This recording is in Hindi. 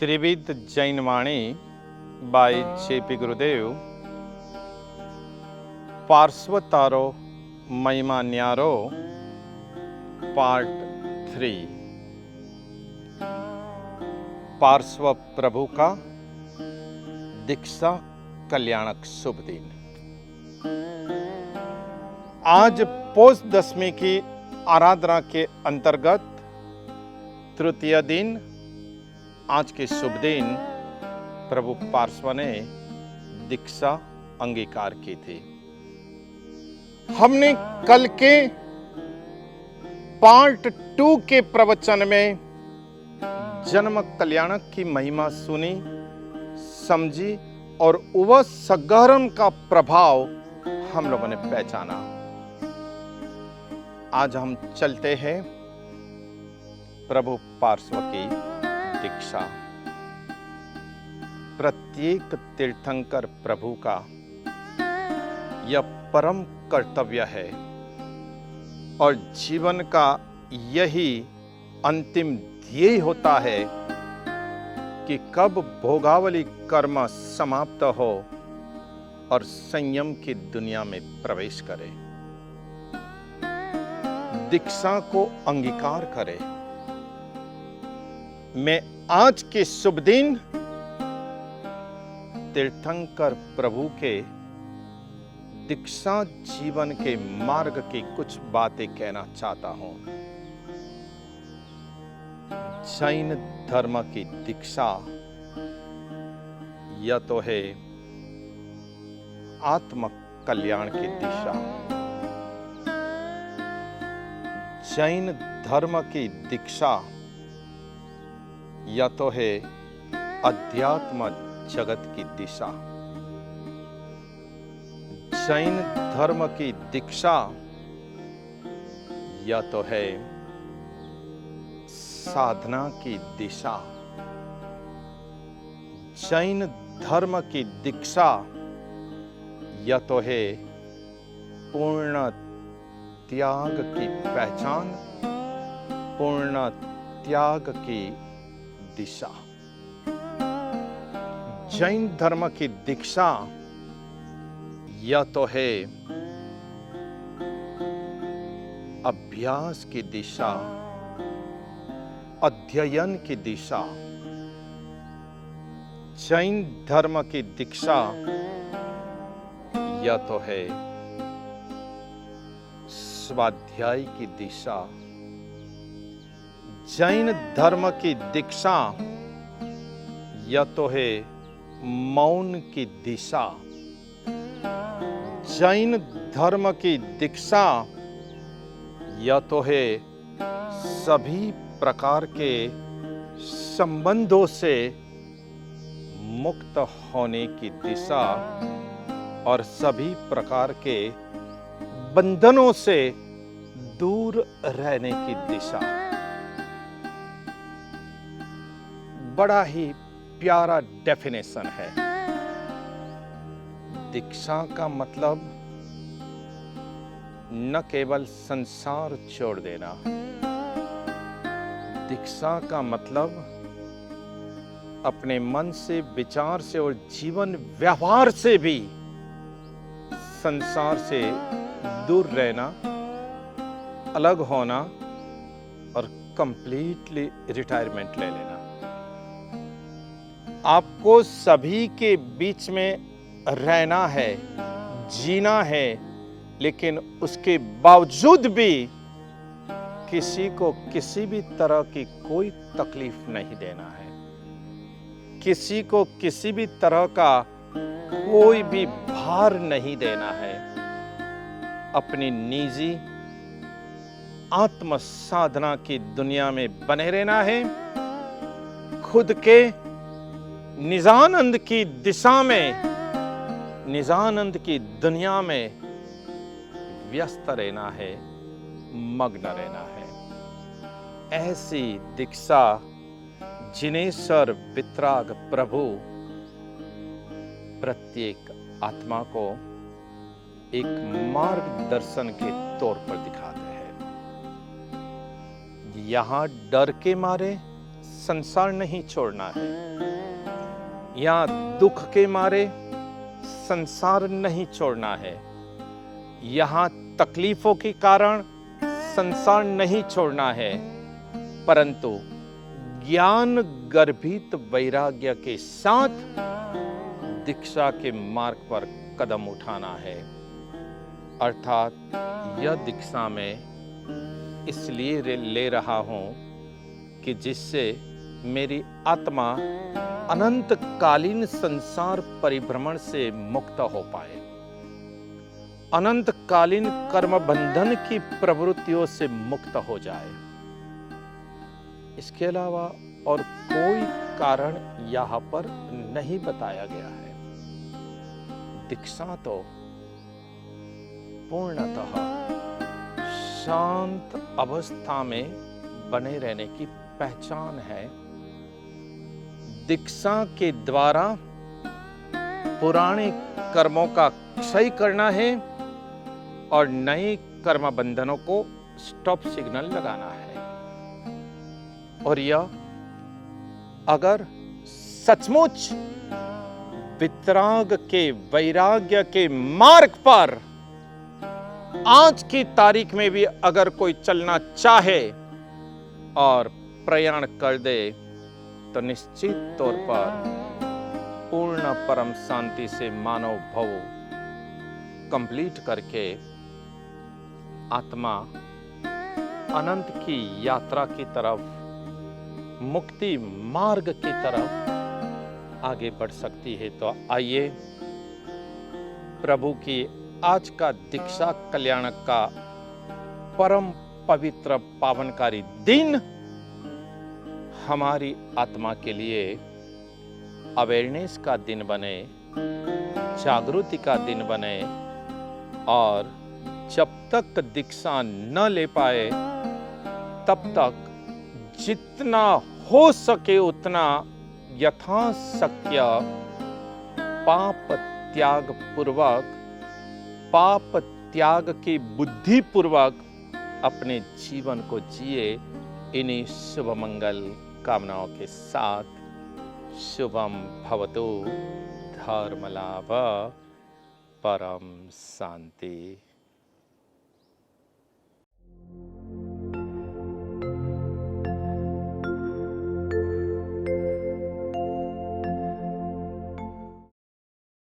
त्रिविध जैनवाणी बाय जेपी गुरुदेव पार्श्वतारो महिमा न्यारो पार्ट 3। पार्श्व प्रभु का दीक्षा कल्याणक शुभ दिन। आज पौष दशमी की आराधना के अंतर्गत तृतीय दिन, आज के शुभ दिन प्रभु पार्श्व ने दीक्षा अंगीकार की थी। हमने कल के पार्ट 2 के प्रवचन में जन्म कल्याणक की महिमा सुनी, समझी और वह सगर्म का प्रभाव हम लोगों ने पहचाना। आज हम चलते हैं प्रभु पार्श्व की दीक्षा। प्रत्येक तीर्थंकर प्रभु का यह परम कर्तव्य है और जीवन का यही अंतिम ध्येय होता है कि कब भोगावली कर्म समाप्त हो और संयम की दुनिया में प्रवेश करे, दीक्षा को अंगीकार करे। मैं आज के शुभ दिन तीर्थंकर प्रभु के दीक्षा जीवन के मार्ग की कुछ बातें कहना चाहता हूं। जैन धर्म की दीक्षा यह तो है आत्म कल्याण की दिशा। जैन धर्म की दीक्षा या तो है अध्यात्म जगत की दिशा। जैन धर्म की दीक्षा या तो है साधना की दिशा। जैन धर्म की दीक्षा या तो है पूर्ण त्याग की पहचान, पूर्ण त्याग की दिशा। जैन धर्म की दीक्षा या तो है अभ्यास की दिशा, अध्ययन की दिशा। जैन धर्म की दीक्षा या तो है स्वाध्याय की दिशा। जैन धर्म की दीक्षा या तो है मौन की दिशा। जैन धर्म की दीक्षा या तो है सभी प्रकार के संबंधों से मुक्त होने की दिशा और सभी प्रकार के बंधनों से दूर रहने की दिशा। बड़ा ही प्यारा डेफिनेशन है। दीक्षा का मतलब न केवल संसार छोड़ देना, दीक्षा का मतलब अपने मन से, विचार से और जीवन व्यवहार से भी संसार से दूर रहना, अलग होना और कंप्लीटली रिटायरमेंट ले लेना। आपको सभी के बीच में रहना है, जीना है, लेकिन उसके बावजूद भी किसी को किसी भी तरह की कोई तकलीफ नहीं देना है, किसी को किसी भी तरह का कोई भी भार नहीं देना है। अपनी निजी आत्म साधना की दुनिया में बने रहना है। खुद के निजानंद की दिशा में, निजानंद की दुनिया में व्यस्त रहना है, मग्न रहना है। ऐसी दीक्षा जिनेश्वर वितराग प्रभु प्रत्येक आत्मा को एक मार्गदर्शन के तौर पर दिखाते हैं। यहां डर के मारे संसार नहीं छोड़ना है, या दुख के मारे संसार नहीं छोड़ना है, यहाँ तकलीफों के कारण संसार नहीं छोड़ना है, परंतु ज्ञान गर्भित वैराग्य के साथ दीक्षा के मार्ग पर कदम उठाना है। अर्थात यह दीक्षा में इसलिए ले रहा हूं कि जिससे मेरी आत्मा अनंतकालीन संसार परिभ्रमण से मुक्त हो पाए, अनंतकालीन कर्म बंधन की प्रवृत्तियों से मुक्त हो जाए। इसके अलावा और कोई कारण यहां पर नहीं बताया गया है। दीक्षा तो पूर्णतः शांत अवस्था में बने रहने की पहचान है। दीक्षा के द्वारा पुराने कर्मों का क्षय करना है और नए कर्म बंधनों को स्टॉप सिग्नल लगाना है। और यह अगर सचमुच वितराग के वैराग्य के मार्ग पर आज की तारीख में भी अगर कोई चलना चाहे और प्रयाण कर दे तो निश्चित तौर पर पूर्ण परम शांति से मानव भव कंप्लीट करके आत्मा अनंत की यात्रा की तरफ, मुक्ति मार्ग की तरफ आगे बढ़ सकती है। तो आइए प्रभु की आज का दीक्षा कल्याण का परम पवित्र पावनकारी दिन हमारी आत्मा के लिए अवेयरनेस का दिन बने, जागृति का दिन बने, और जब तक दीक्षा न ले पाए तब तक जितना हो सके उतना यथाशक्य पाप त्याग की बुद्धि पूर्वक अपने जीवन को जिए। इन्हीं शुभ मंगल कामनाओं के साथ शुभम भवतु, धर्मलाभ, परम शांति।